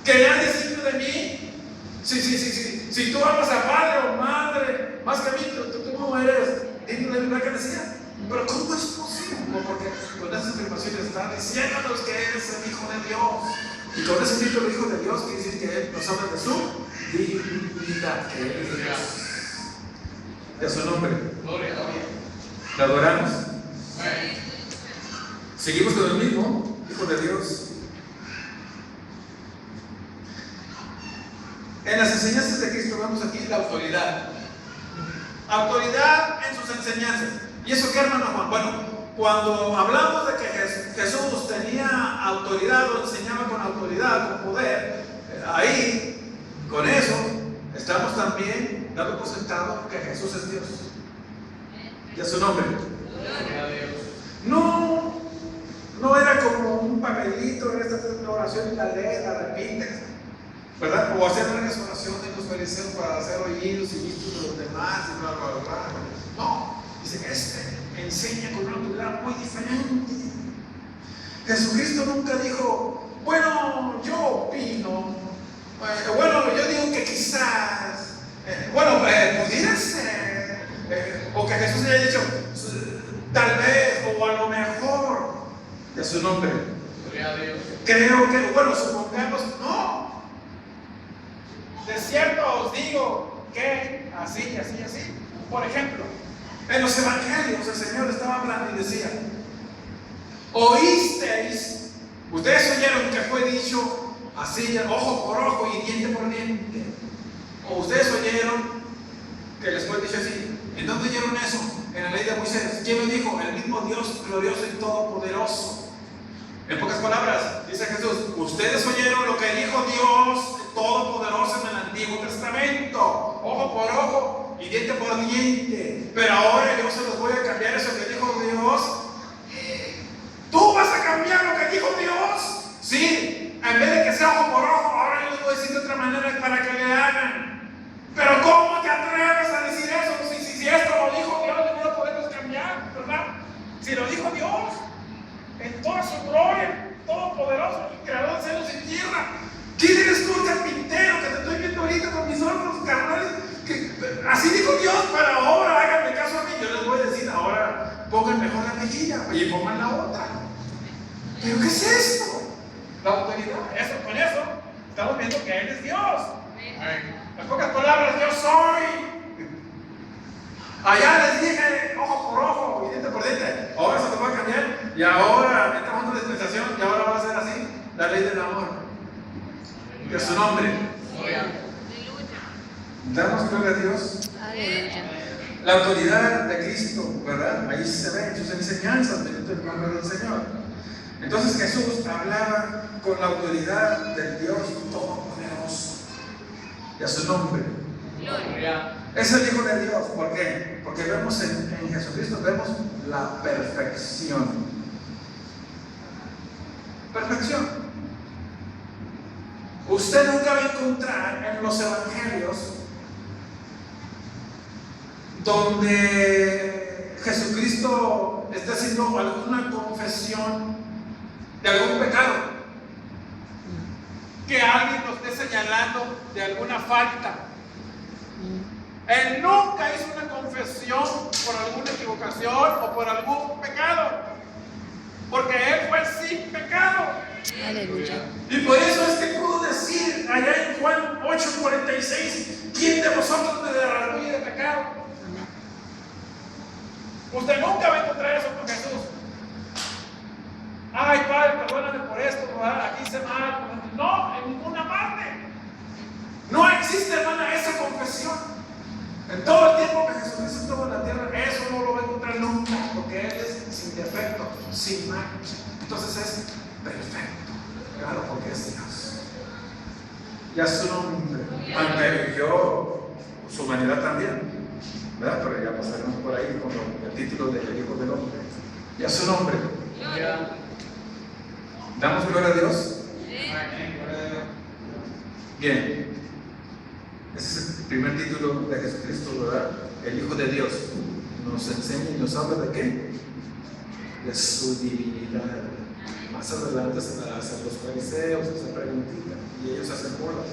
Que nadie sirve de mí. Si tú amas a padre o madre más que a mí, tú no eres digno de la que decía. Pero ¿cómo es posible? Porque con esas afirmaciones está diciéndonos que Él es el Hijo de Dios. Y con ese título Hijo de Dios quiere decir que Él nos habla de su divinidad, que Él es Dios. De su nombre. Le adoramos. Seguimos con el mismo Hijo de Dios. En las enseñanzas de Cristo vemos aquí la autoridad. Autoridad en sus enseñanzas. ¿Y eso qué, hermano Juan? Bueno, cuando hablamos de que Jesús tenía autoridad o enseñaba con autoridad, con poder, ahí, con eso, estamos también dando por sentado que Jesús es Dios. Y a su nombre. No era como un papelito en esta oración y la lees, la repites, ¿verdad? O hacer una oración de los fariseos para hacer oídos y vistos de los demás y bla, bla, bla. No, dice, enseña con una autoridad muy diferente. Jesucristo nunca dijo, bueno, yo opino, bueno, yo digo que quizás, pudiera ser, o que Jesús haya dicho, tal vez, o a lo mejor, de su nombre. Creo que, supongamos, no. De cierto os digo que así, así, así. Por ejemplo, en los evangelios el Señor estaba hablando y decía, oísteis, ustedes oyeron que fue dicho así, ojo por ojo y diente por diente. O ustedes oyeron que les fue dicho así. ¿En dónde oyeron eso? En la ley de Moisés. ¿Quién lo dijo? El mismo Dios glorioso y todopoderoso. En pocas palabras, dice Jesús, ustedes oyeron lo que dijo Dios todopoderoso en el Antiguo Testamento, ojo por ojo y diente por diente. Pero ahora yo se los voy a cambiar eso que dijo Dios. ¿Tú vas a cambiar lo que dijo Dios? Sí, en vez de que sea ojo por ojo, ahora yo les voy a decir de otra manera para que le hagan. Pero ¿cómo te atreves a decir eso? Si esto lo dijo Dios, no lo podemos cambiar, ¿verdad? Si lo dijo Dios, en toda su gloria, todopoderoso, creador de cielos y tierra. ¿Quién eres tú, carpintero, que te estoy viendo ahorita con mis ojos carnales? Así dijo Dios, para ahora háganme caso a mí. Yo les voy a decir, ahora pongan mejor la mejilla y pongan la otra. ¿Pero qué es esto? La autoridad. Con eso estamos viendo que Él es Dios. En pocas palabras, yo soy. Allá les dije ojo por ojo y diente por diente. Ahora se lo va a cambiar y ahora entramos en una dispensación y ahora va a ser así. La ley del amor. Que su nombre. Damos gloria a Dios. Aleluya. La autoridad de Cristo, ¿verdad? Ahí se ve en sus enseñanzas, bendito el nombre del Señor. Entonces Jesús hablaba con la autoridad del Dios Todopoderoso. Y a su nombre. Es el Hijo de Dios. ¿Por qué? Porque vemos en Jesucristo, vemos la perfección. Perfección. Usted nunca va a encontrar en los evangelios donde Jesucristo esté haciendo alguna confesión de algún pecado, que alguien lo esté señalando de alguna falta. Él nunca hizo una confesión por alguna equivocación o por algún pecado, porque Él fue sin pecado. Aleluya. Y por eso es que pudo decir allá en Juan 8:46, ¿quién de vosotros me derramó de pecado? Amén. Usted nunca va a encontrar eso con Jesús. Ay, Padre, perdóname por esto, aquí hice mal. No, en ninguna parte. No existe, hermana, esa confesión. En todo el tiempo que Jesucristo estuvo en la tierra, eso no lo va a encontrar nunca, porque Él es sin defecto, sin mancha. Entonces es perfecto, claro, porque es Dios. Y a su nombre, aunque yo, su humanidad también, ¿verdad? Pero ya pasaremos por ahí con el título de El Hijo del Hombre. Y a su nombre. ¿Damos gloria a Dios? Bien. Ese es el primer título de Jesucristo, ¿verdad? El Hijo de Dios. Nos enseña y nos habla de qué? De su divinidad. Más adelante se la hacen los fariseos, esa preguntita, y ellos hacen bolas.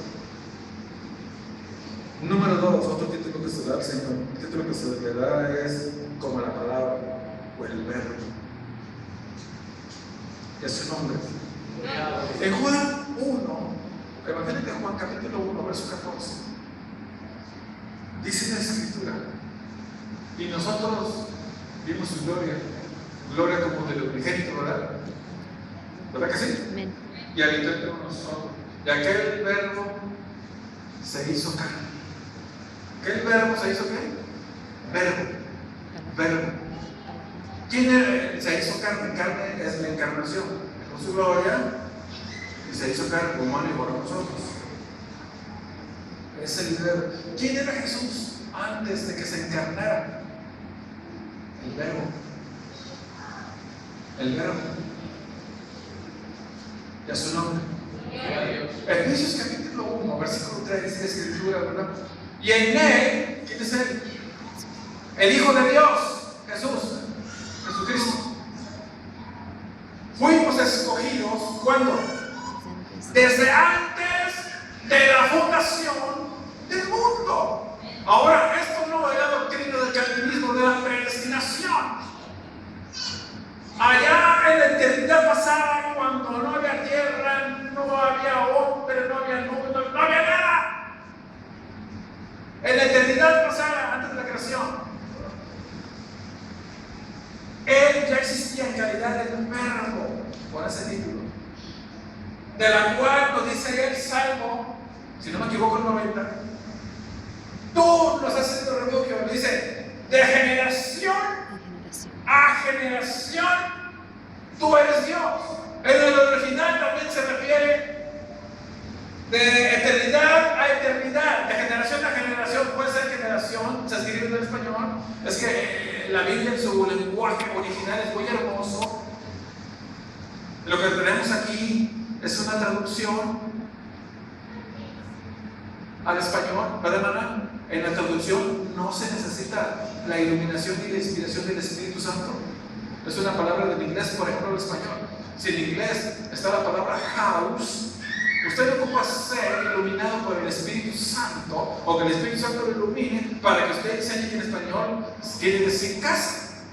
Número 2, otro título que se da al Señor. El título que se le da es como la palabra o el verbo. Y es su nombre. En Juan 1, Evangelio de Juan, capítulo 1, verso 14, dice la Escritura, y nosotros vimos su gloria, gloria como del unigénito, ¿verdad? ¿Verdad que sí? Amén. Y habitó entre nosotros. Y aquel verbo se hizo carne. ¿Aquel verbo se hizo qué? Verbo. ¿Quién se hizo carne? Carne es la encarnación. Con su gloria, y se hizo carne humano y por nosotros. Es el verbo. ¿Quién era Jesús antes de que se encarnara? El verbo. El verbo. Y a su nombre. Efesios capítulo 1, versículo 3, dice la Escritura, ¿verdad? Y en Él, ¿quién es Él? El Hijo de Dios, Jesús, Jesucristo. Fuimos escogidos, ¿cuándo? Desde antes de la fundación del mundo. Ahora, esto no es la doctrina del calvinismo, de la predestinación. Allá en la eternidad pasada, cuando no había tierra, no había hombre, no había nube, no había nada. En la eternidad pasada, antes de la creación, Él ya existía en calidad de verbo. de la cual nos dice el Salmo, si no me equivoco, el 90, tú nos has sido refugio, nos dice, de generación a generación, tú eres Dios. En el original también se refiere de eternidad a eternidad, de generación a generación. Puede ser generación, se escribe en el español. Es que la Biblia en su lenguaje original es muy hermoso. Lo que tenemos aquí es una traducción al español, ¿verdad, hermana? En la traducción no se necesita la iluminación y la inspiración del Espíritu Santo. Es una palabra del inglés, por ejemplo, al español. Si en inglés está la palabra house, usted no ocupa ser iluminado por el Espíritu Santo o que el Espíritu Santo lo ilumine para que usted enseñe que en español quiere decir casa.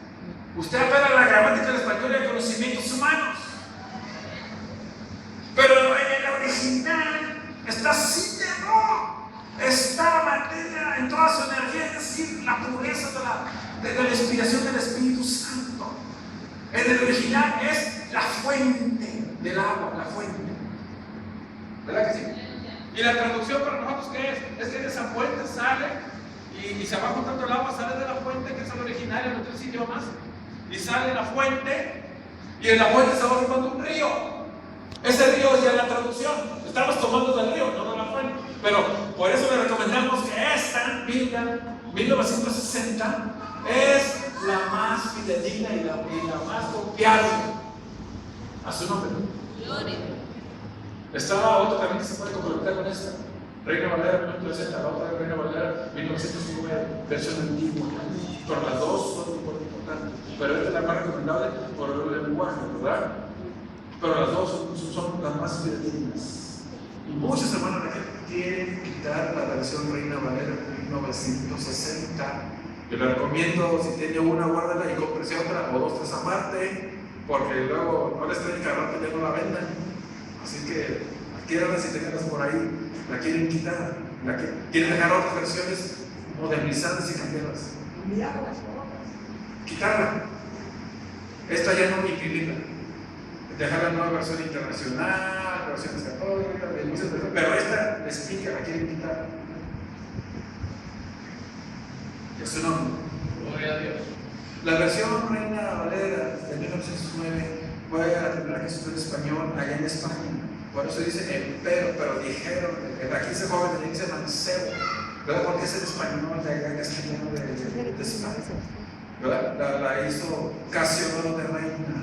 Usted apela a la gramática del español y a conocimientos humanos. Pero en el original está así de no. Está la materia en toda su energía, es decir, la pureza de la inspiración del Espíritu Santo. En el original es la fuente del agua, la fuente. ¿Verdad que sí? Y la traducción para nosotros, ¿qué es? Es que de esa fuente sale y se va juntando el agua, sale de la fuente, que es el original en los tres idiomas, y sale la fuente, y en la fuente se va formando un río. Ese río es ya la traducción. Estamos tomando del río, no de la fuente. Pero por eso le recomendamos que esta Biblia, 1960, es la más fidedigna y la más confiable. A su nombre. Gloria. Estaba otra también que se puede complementar con esta. Reina Valera 1960, la otra Reina Valera 1909, versión antigua. Pero las dos son importantes. Pero esta es la más recomendable por el lenguaje, ¿verdad? Pero las dos son las más fidedignas. Y muchos hermanos quieren quitar la versión Reina Valera 1960. Yo le recomiendo, si tiene una, guárdala y cómprese otra o dos, tres aparte, porque luego no les traen carrota y ya no la vendan. Así que adquiéranlas y tenganlas por ahí. La quieren quitar, quieren dejar otras versiones modernizadas y cambiarlas. Quitarla. Esta ya no imprimirla. Dejar la nueva versión internacional, versiones católicas, pero esta les pica, la quieren quitar. Y es su nombre. Gloria a Dios. La versión Reina Valera de 1909 fue la primera que se usó en español allá en España. Por eso dice empero, pero dijeron, aquí dice joven, le dice mancebo, ¿verdad? Porque es el español de allá castellano de España, ¿verdad? La hizo Casiodoro de Reina.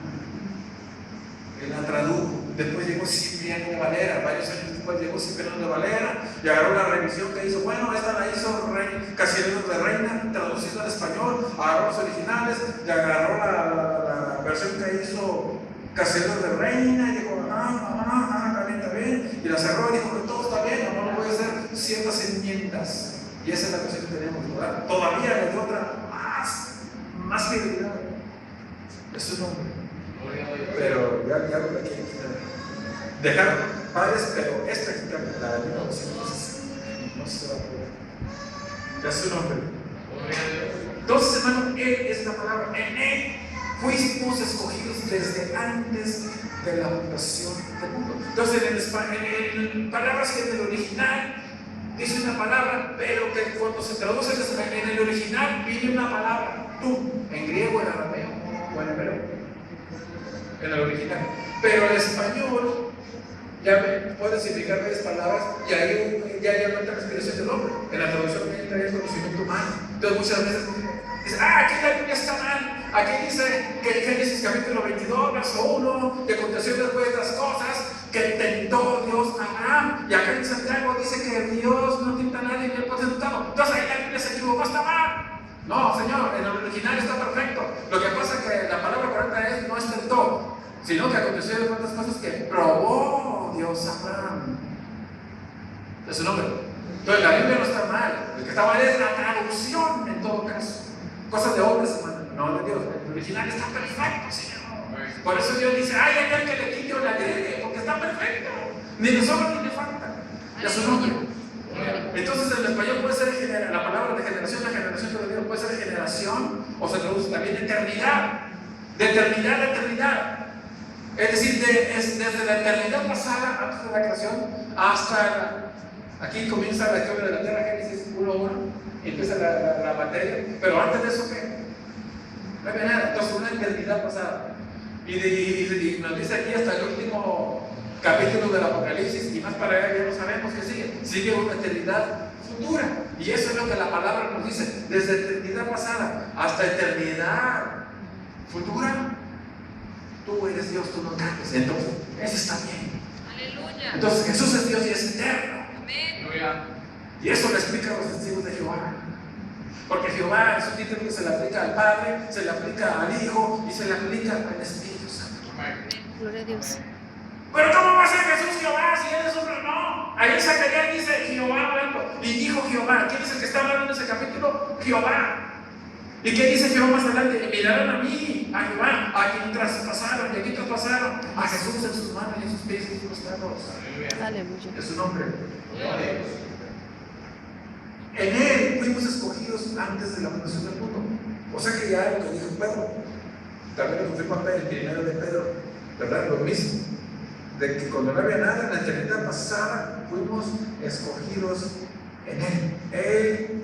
Él la tradujo. Después llegó Cipriano de Valera, varios años después llegó Cipriano de Valera y agarró la revisión que hizo. Bueno, esta la hizo Casiodoro de Reina, traducido al español, agarró los originales y agarró la versión que hizo Casiodoro de Reina y dijo, está bien, y la cerró y dijo que todo está bien, no voy a hacer ciertas enmiendas. Y esa es la versión que tenemos, ¿verdad? Todavía le dio otra más fidelidad. Es su nombre. Pero ya lo que quieren quitar. Dejar padres, pero esta quitar la de 1960. No se va a poder. Ya es su nombre. Entonces, hermano, Él es la palabra. En Él fuimos escogidos desde antes de la fundación del mundo. Entonces, en palabras que en el original dice una palabra, pero que cuando se traduce en el original viene una palabra, tú, en griego, en arameo o en hebreo. En el original. Pero el español ya puede significar varias palabras y ahí ya aumenta la inspiración del hombre. En la traducción entra el conocimiento humano. Entonces muchas veces dicen, aquí la Biblia está mal. Aquí dice que en Génesis capítulo 22, verso 1, que aconteció después de estas cosas, que tentó Dios a Abraham. Y acá en Santiago dice que Dios no tienta a nadie ni el potentado. Entonces ahí la Biblia se equivocó, está mal. No, Señor, en el original está perfecto. Lo que pasa es que la palabra correcta es no es tentó, sino que aconteció de cuantas cosas que probó Dios a Abraham. Es su nombre. Entonces la Biblia no está mal. Lo que está mal es la traducción en todo caso. Cosas de hombres, hermano, no de Dios. El original está perfecto, Señor. Por eso Dios dice, ay, aquel que le quite o le agregue, porque está perfecto. Ni le sobra ni le falta. Es su nombre. Entonces en el español puede ser la palabra de generación, la generación de Dios puede ser generación o se traduce también eternidad, de eternidad a eternidad. Es decir, desde la eternidad pasada, antes de la creación, hasta aquí comienza la historia de la tierra, Génesis 1:1, y empieza la materia. Pero antes de eso, ¿qué? No había nada. Entonces, una eternidad pasada. Y nos dice aquí hasta el último capítulo del Apocalipsis, y más para allá ya no sabemos qué sigue. Sigue una eternidad futura. Y eso es lo que la palabra nos dice. Desde eternidad pasada hasta eternidad futura. Tú eres Dios, tú no cambias. Entonces, eso está bien. Aleluya. Entonces, Jesús es Dios y es eterno. Amén. Y eso lo explican los testigos de Jehová. Porque Jehová es un título que se le aplica al Padre, se le aplica al Hijo y se le aplica al Espíritu Santo. Gloria a Dios. Pero ¿cómo va a ser Jesús Jehová si él es hombre? No. Ahí en Zacarías dice Jehová hablando. Y dijo Jehová. ¿Quién es el que está hablando en ese capítulo? Jehová. ¿Y qué dice Jehová más adelante? Miraron a mí, a Jehová, a quien traspasaron, y aquí traspasaron a Jesús en sus manos y en sus pies y en sus costados. Aleluya. Es su nombre. En él fuimos escogidos antes de la fundación del mundo. O sea que ya lo que dijo Pedro, también lo confirma el primero de Pedro, ¿verdad? Lo mismo. De que cuando no había nada, en la eternidad pasada, fuimos escogidos en él. Él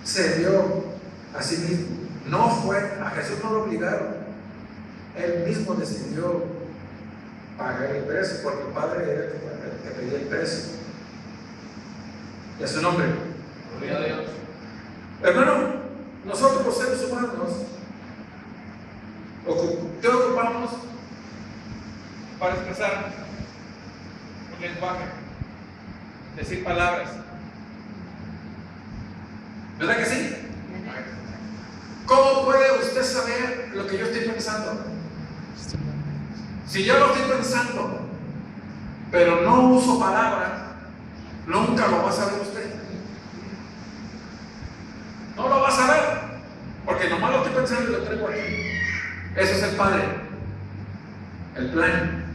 se dio a sí mismo. No fue, a Jesús no lo obligaron. Él mismo decidió pagar el precio, porque el Padre era el que pedía el precio. Y a su nombre. Gloria a Dios. Hermano, nosotros los seres humanos, ¿qué ocupamos para expresar un lenguaje? Decir palabras. ¿Verdad que sí? ¿Cómo puede usted saber lo que yo estoy pensando? Si yo lo estoy pensando, pero no uso palabras, nunca lo va a saber usted. No lo va a saber, porque nomás lo estoy pensando y lo traigo aquí. Eso es el Padre, el plan.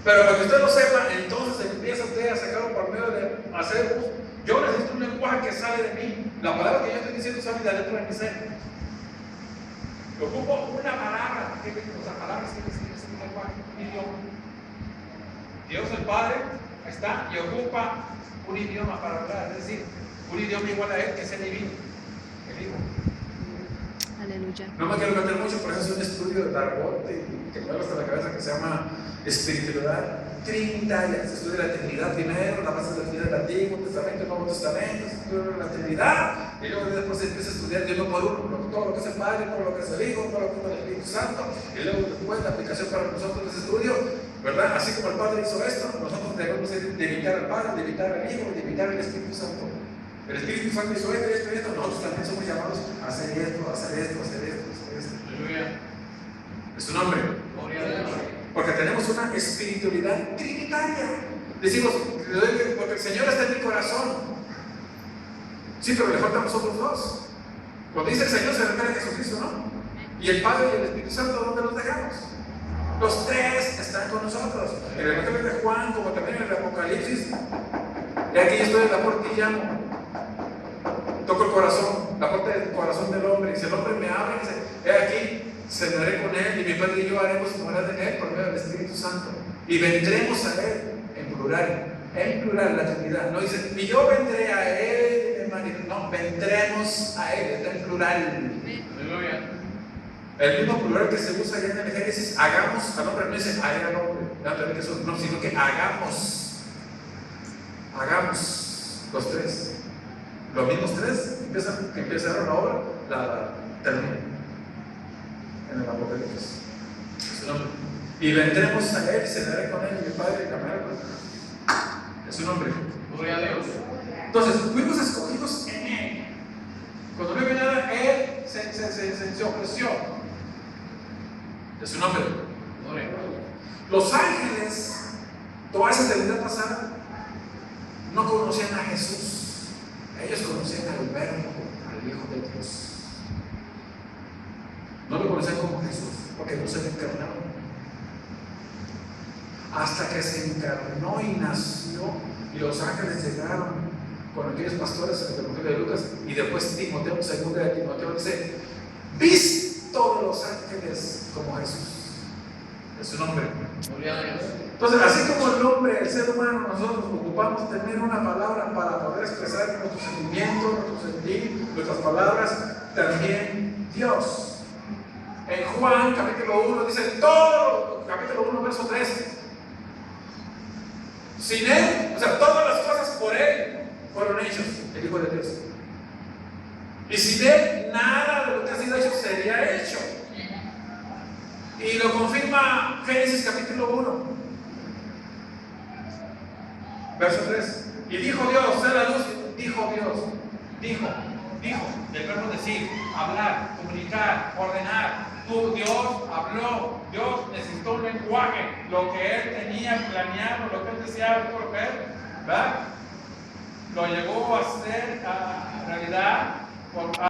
Pero para que usted lo sepa, entonces empieza usted a sacarlo por medio de hacer uso. Yo necesito un lenguaje que sale de mí. La palabra que yo estoy diciendo sale de adentro de mi ser. Yo ocupo una palabra. O sea, palabras que es un lenguaje, un idioma. Dios el Padre está y ocupa un idioma para hablar. Es decir, un idioma igual a él, que es el divino, el Hijo. Aleluya. No me quiero meter mucho, por eso es un estudio de Dargot que me hasta la cabeza, que se llama espiritualidad trinitaria. Se estudia la Trinidad primero, la base de la Trinidad del Antiguo Testamento, el Nuevo Testamento, se estudia la Trinidad, y luego después se empieza a estudiar de uno por uno, todo lo que es el Padre, todo lo que es el Hijo, todo lo que es el Espíritu Santo, y luego después la aplicación para nosotros de ese estudio, ¿verdad? Así como el Padre hizo esto, nosotros debemos de imitar al Padre, de imitar al Hijo, de imitar al Espíritu Santo. El Espíritu Santo hizo esto, nosotros también somos llamados a hacer esto, a hacer esto, a hacer esto, a hacer esto. Aleluya. Es su nombre. Gloria a Dios. Porque tenemos una espiritualidad trinitaria. Decimos, porque el Señor está en mi corazón. Sí, pero le faltan los otros dos. Cuando dice el Señor se refiere a Jesucristo, ¿no? Y el Padre y el Espíritu Santo, ¿dónde los dejamos? Los tres están con nosotros. En el Evangelio de Juan, como también en el Apocalipsis. Y aquí yo estoy en la puerta y llamo. Toco el corazón, la puerta del corazón del hombre. Y si el hombre me abre y dice, he aquí, cenaré con él, y mi Padre y yo haremos morada en él por medio del Espíritu Santo. Y vendremos a él, en plural, la Trinidad. No dice, y yo vendré a él, hermano. No, vendremos a él, está en plural. Aleluya. El mismo plural que se usa allá en el Génesis, hagamos, al hombre no dice, haga al hombre, no, sino que hagamos los tres. Los mismos tres que empezaron la obra, la terminan en el Apocalipsis. Es su nombre. Y vendremos a él, cenaré con él, y mi Padre caminará con él. Es su nombre. Gloria a Dios. Entonces, fuimos escogidos en él. Cuando no había nada, él se ofreció. Es su nombre. Gloria. Los ángeles, toda esa eternidad pasada, no conocían a Jesús. Ellos conocían al Verbo, al Hijo de Dios. No lo conocían como Jesús, porque no se le encarnaron. Hasta que se encarnó y nació, y los ángeles llegaron con aquellos pastores en el Evangelio de Lucas, y después Timoteo, segunda de Timoteo, dice: todos los ángeles como Jesús. Es su nombre. Gloria a Dios. Entonces, así como el hombre, el ser humano, nosotros ocupamos tener una palabra para poder expresar nuestros sentimientos, nuestro sentir, nuestras palabras, también Dios. En Juan capítulo 1 dice todo, capítulo 1 verso 13. Sin Él, o sea, todas las cosas por Él fueron hechos, el Hijo de Dios. Y sin Él, nada de lo que ha sido hecho sería hecho. Y lo confirma Génesis capítulo 1, verso 3. Y dijo Dios, sea la luz. Dijo Dios, dijo, del verbo decir, hablar, comunicar, ordenar. Dios habló, Dios necesitó un lenguaje, lo que Él tenía planeado, lo que Él deseaba por ver, ¿verdad? Lo llevó a hacer a realidad por